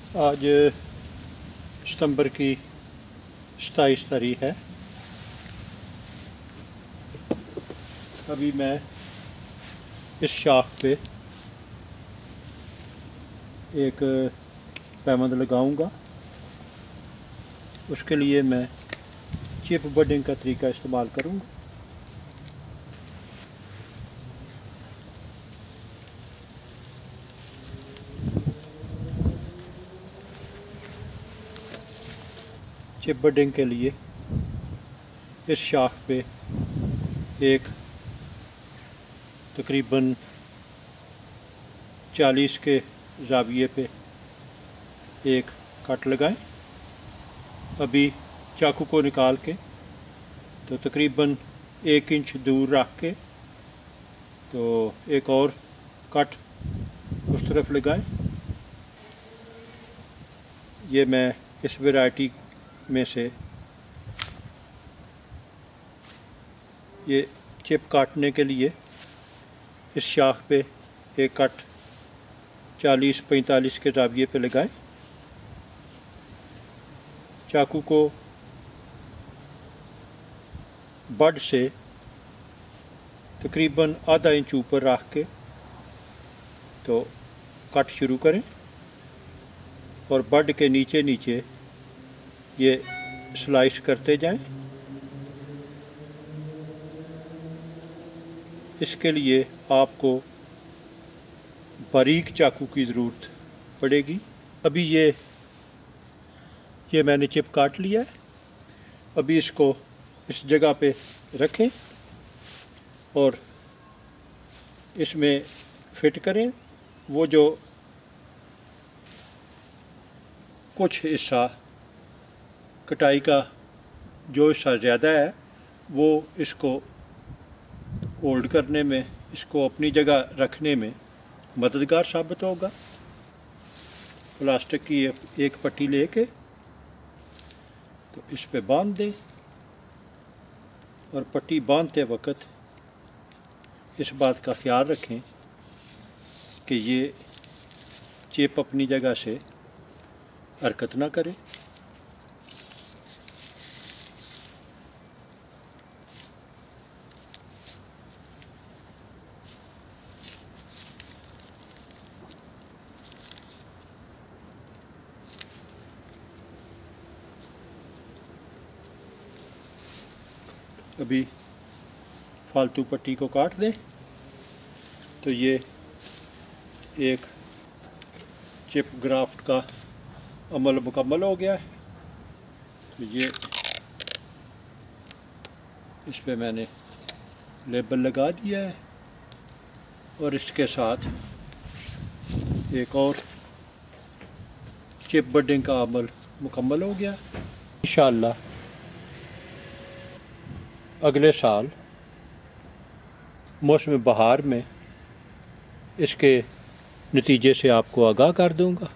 आज सितंबर की 27 तारीख है। अभी मैं इस शाख पे एक पैमंद लगाऊंगा। उसके लिए मैं चिप बडिंग का तरीका इस्तेमाल करूंगा। चिप बडिंग के लिए इस शाख पे एक तकरीबन 40 के ज़ाविये पे एक कट लगाएं। अभी चाकू को निकाल के तो तकरीबन 1 इंच दूर रख के तो एक और कट उस तरफ लगाएं। ये मैं इस वैरायटी में से ये चिप काटने के लिए इस शाख पे एक कट 40-45 के ज़ाविये पे लगाएं। चाकू को बड से तकरीबन आधा इंच ऊपर रख के तो कट शुरू करें और बड के नीचे नीचे ये स्लाइस करते जाएं। इसके लिए आपको बारीक चाकू की ज़रूरत पड़ेगी। अभी ये मैंने चिप काट लिया है। अभी इसको इस जगह पे रखें और इसमें फिट करें। वो जो कुछ हिस्सा कटाई का जो हिस्सा ज़्यादा है वो इसको होल्ड करने में, इसको अपनी जगह रखने में मददगार साबित होगा। प्लास्टिक की एक पट्टी लेके तो इस पे बांध दें और पट्टी बांधते वक्त इस बात का ख्याल रखें कि ये चिप अपनी जगह से हरकत ना करे। अभी फालतू पट्टी को काट दें तो ये एक चिप ग्राफ्ट का अमल मुकम्मल हो गया है। तो ये इस पे मैंने लेबल लगा दिया है और इसके साथ एक और चिप बडिंग का अमल मुकम्मल हो गया। इंशाअल्लाह अगले साल मौसम बहार में इसके नतीजे से आपको आगाह कर दूंगा।